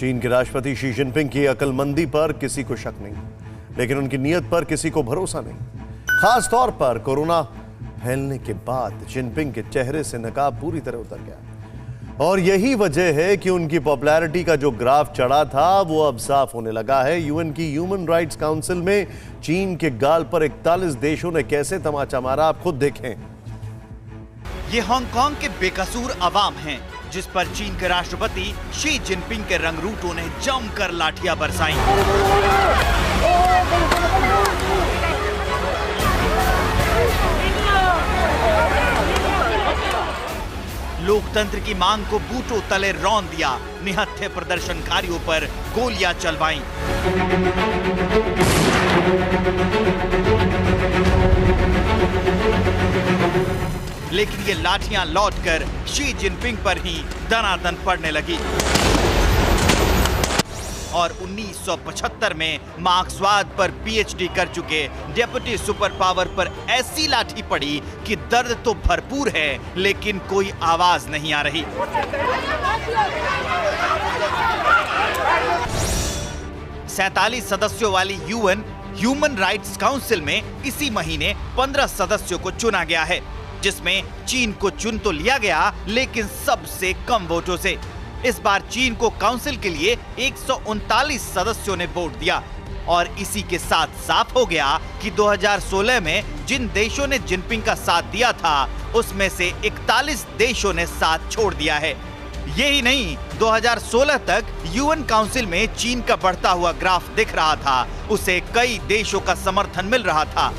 चीन के राष्ट्रपति शी जिनपिंग की अक्लमंदी पर किसी को शक नहीं, लेकिन उनकी नीयत पर किसी को भरोसा नहीं। खास तौर पर कोरोना फैलने के बाद जिनपिंग के चेहरे से नकाब पूरी तरह उतर गया और यही वजह है कि उनकी पॉपुलैरिटी का जो ग्राफ चढ़ा था वो अब साफ होने लगा है। यूएन की ह्यूमन राइट्स काउंसिल में चीन के गाल पर 41 देशों ने कैसे तमाचा मारा, आप खुद देखें। ये हांगकांग के बेकसूर अवाम हैं, जिस पर चीन के राष्ट्रपति शी जिनपिंग के रंगरूटों ने जमकर लाठियां बरसाई। लोकतंत्र की मांग को बूटों तले रौंद दिया, निहत्थे प्रदर्शनकारियों पर गोलियां चलवाईं। लेकिन ये लाठियां लौटकर शी जिनपिंग पर ही दनादन पड़ने लगी और 1975 में मार्क्सवाद पर पीएचडी कर चुके डेप्यूटी सुपर पावर पर ऐसी लाठी पड़ी कि दर्द तो भरपूर है, लेकिन कोई आवाज नहीं आ रही। सैंतालीस सदस्यों वाली यूएन ह्यूमन राइट्स काउंसिल में इसी महीने 15 सदस्यों को चुना गया है, जिसमें चीन को चुन तो लिया गया, लेकिन सबसे कम वोटों से। इस बार चीन को काउंसिल के लिए 139 सदस्यों ने वोट दिया और इसी के साथ साफ हो गया कि 2016 में जिन देशों ने जिनपिंग का साथ दिया था, उसमें से 41 देशों ने साथ छोड़ दिया है। यही नहीं, 2016 तक यूएन काउंसिल में चीन का बढ़ता हुआ ग्राफ दिख रहा था, उसे कई देशों का समर्थन मिल रहा था,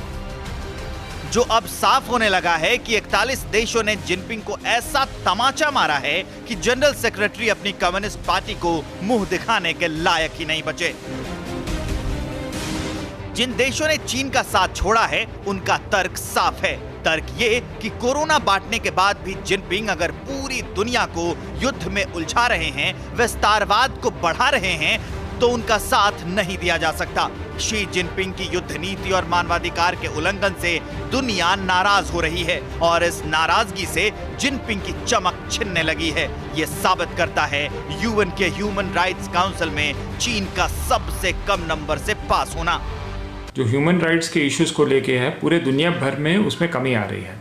जो अब साफ होने लगा है कि 41 देशों ने जिनपिंग को ऐसा तमाचा मारा है कि जनरल सेक्रेटरी अपनी कम्युनिस्ट पार्टी को मुंह दिखाने के लायक ही नहीं बचे। जिन देशों ने चीन का साथ छोड़ा है, उनका तर्क साफ है। तर्क ये कि कोरोना बांटने के बाद भी जिनपिंग अगर पूरी दुनिया को युद्ध में उलझा रहे हैं, विस्तारवाद को बढ़ा रहे हैं, तो उनका साथ नहीं दिया जा सकता। शी जिनपिंग की युद्ध नीति और मानवाधिकार के उल्लंघन से दुनिया नाराज हो रही है और इस नाराजगी से जिनपिंग की चमक छिनने लगी है। ये साबित करता है यूएन के ह्यूमन राइट्स काउंसिल में चीन का सबसे कम नंबर से पास होना। जो ह्यूमन राइट्स के इश्यूज को लेके है, पूरे दुनिया भर में उसमें कमी आ रही है।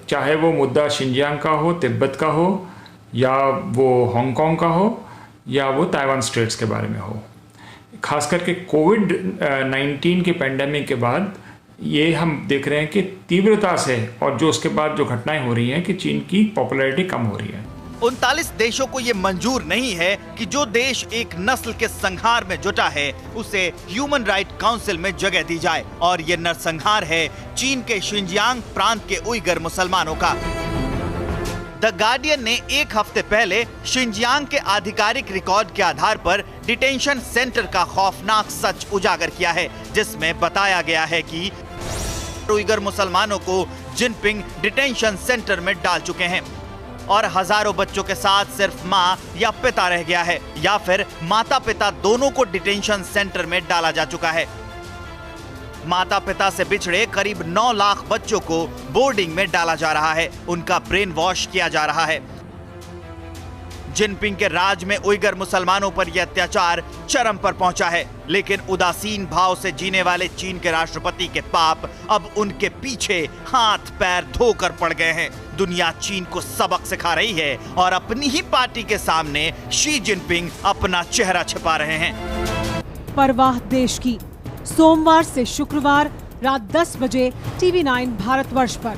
चाहे वो मुद्दा शिनजियांग का हो, तिब्बत का हो, या वो हांगकांग का हो, या वो ताइवान स्ट्रेट्स के बारे में हो। खास करके कोविड-19 के पेंडेमिक के बाद ये हम देख रहे हैं कि तीव्रता से, और जो उसके बाद जो घटनाएं हो रही हैं, कि चीन की पॉपुलैरिटी कम हो रही है। 39 देशों को ये मंजूर नहीं है कि जो देश एक नस्ल के संहार में जुटा है, उसे ह्यूमन राइट काउंसिल में जगह दी जाए, और ये नरसंहार है चीन के शिनजियांग प्रांत के उइगर मुसलमानों का। द गार्डियन ने एक हफ्ते पहले शिनजियांग के आधिकारिक रिकॉर्ड के आधार पर डिटेंशन सेंटर का खौफनाक सच उजागर किया है, जिसमें बताया गया है कि उइगर मुसलमानों को जिनपिंग डिटेंशन सेंटर में डाल चुके हैं और हजारों बच्चों के साथ सिर्फ मां या पिता रह गया है, या फिर माता पिता दोनों को डिटेंशन सेंटर में डाला जा चुका है। माता पिता से बिछड़े करीब 9 लाख बच्चों को बोर्डिंग में डाला जा रहा है, उनका ब्रेन वॉश किया जा रहा है। जिनपिंग के राज में उइगर मुसलमानों पर यह अत्याचार चरम पर पहुंचा है, लेकिन उदासीन भाव से जीने वाले चीन के राष्ट्रपति के पाप अब उनके पीछे हाथ पैर धोकर पड़ गए हैं। दुनिया चीन को सबक सिखा रही है और अपनी ही पार्टी के सामने शी जिनपिंग अपना चेहरा छिपा रहे हैं। परवाह देश की, सोमवार से शुक्रवार रात 10 बजे TV9 भारतवर्ष पर।